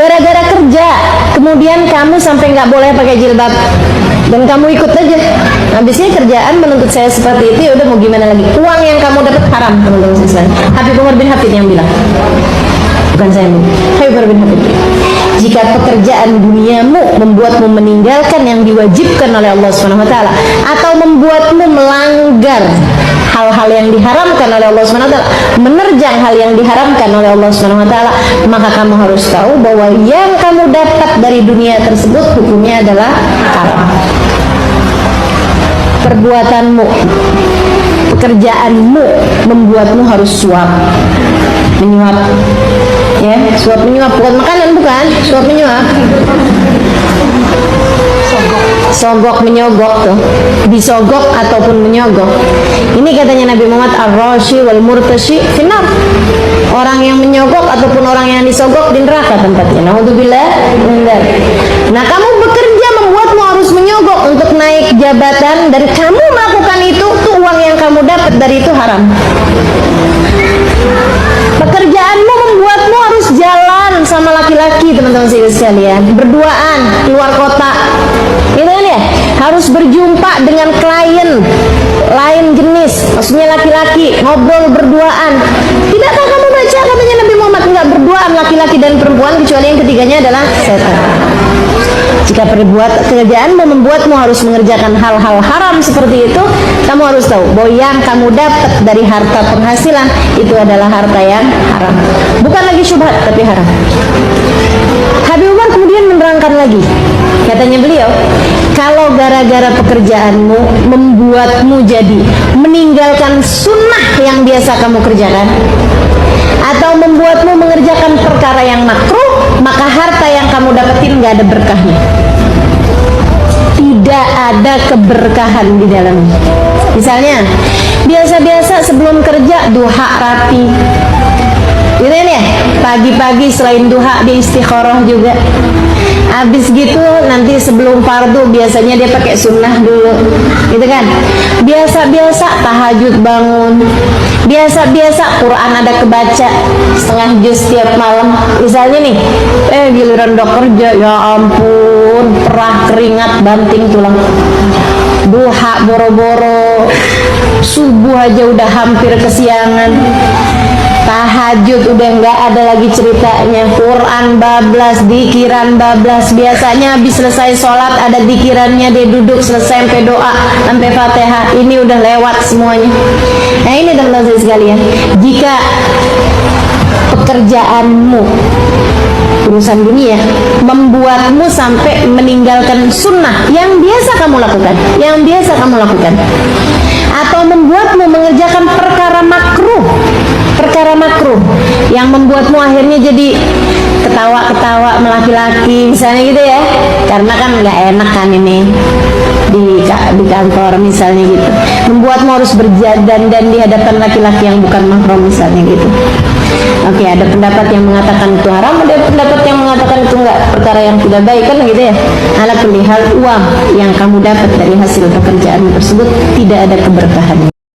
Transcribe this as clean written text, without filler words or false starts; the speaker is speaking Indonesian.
gara-gara kerja kemudian kamu sampai nggak boleh pakai jilbab dan kamu ikut aja. Habisnya kerjaan menuntut saya seperti itu, ya udah mau gimana lagi. Uang yang kamu dapat haram, teman-teman sekalian. Habib Umar bin Hafid yang bilang, bukan saya, Habib Umar bin Hafid. Jika pekerjaan duniamu membuatmu meninggalkan yang diwajibkan oleh Allah Subhanahu wa taala atau membuatmu melanggar hal-hal yang diharamkan oleh Allah Subhanahu wa taala, menerjang hal yang diharamkan oleh Allah Subhanahu wa taala, maka kamu harus tahu bahwa yang kamu dapat dari dunia tersebut hukumnya adalah haram. Perbuatanmu, pekerjaanmu membuatmu harus suap, menyuap, ya, suap menyuap, bukan makanan, bukan, suap menyuap, sogok menyogok tuh, disogok ataupun menyogok. Ini katanya Nabi Muhammad, ar-rashi wal murtashi finnar. Orang yang menyogok ataupun orang yang disogok di neraka tempatnya. Naudzubillah. Nah, kamu bekerja membuatmu harus menyogok untuk naik jabatan, dan kamu melakukan itu, tuh uang yang kamu dapat dari itu haram. Pekerjaanmu membuatmu harus jalan sama laki-laki, teman-teman sekalian, berduaan keluar kota, itu kan ya, harus berjumpa dengan klien lain jenis, maksudnya laki-laki, ngobrol berduaan. Tidakkah kamu baca katanya Nabi Muhammad, enggak berduaan laki-laki dan perempuan kecuali yang ketiganya adalah setan. Jika pekerjaanmu membuatmu harus mengerjakan hal-hal haram seperti itu, kamu harus tahu bahwa yang kamu dapat dari harta penghasilan itu adalah harta yang haram, bukan lagi syubhat tapi haram. Habib Umar kemudian menerangkan lagi, katanya beliau, kalau gara-gara pekerjaanmu membuatmu jadi meninggalkan sunnah yang biasa kamu kerjakan atau membuatmu mengerjakan perkara yang makruh, maka harta yang kamu dapetin gak ada berkahnya, tidak ada keberkahan di dalamnya. Misalnya biasa-biasa sebelum kerja duha rapi, gitu ya, pagi-pagi selain duha dia istikharah juga. Habis gitu nanti sebelum fardu biasanya dia pakai sunnah dulu, gitu kan. Biasa-biasa tahajud bangun, biasa-biasa Quran ada kebaca setengah juz setiap malam. Misalnya nih, giliran udah kerja, ya ampun, perah keringat banting tulang, duha boro-boro, subuh aja udah hampir kesiangan, tahajud udah nggak ada lagi ceritanya, Quran bablas, dikiran bablas. Biasanya habis selesai sholat ada dikirannya, dia duduk selesai sampai doa sampai Fatihah, ini udah lewat semuanya. Nah ini teman-teman sekalian, jika pekerjaanmu urusan dunia membuatmu sampai meninggalkan sunnah yang biasa kamu lakukan, atau membuatmu mengerjakan perkara makruh yang membuatmu akhirnya jadi ketawa-ketawa melaki-laki misalnya gitu ya, karena kan nggak enak kan ini di kantor misalnya gitu, membuatmu harus berdandan di hadapan laki-laki yang bukan mahram misalnya gitu. Oke, ada pendapat yang mengatakan itu haram, ada pendapat yang mengatakan itu enggak, perkara yang tidak baik kan gitu ya. Ala kulli hal, uang yang kamu dapat dari hasil pekerjaan tersebut tidak ada keberkahannya.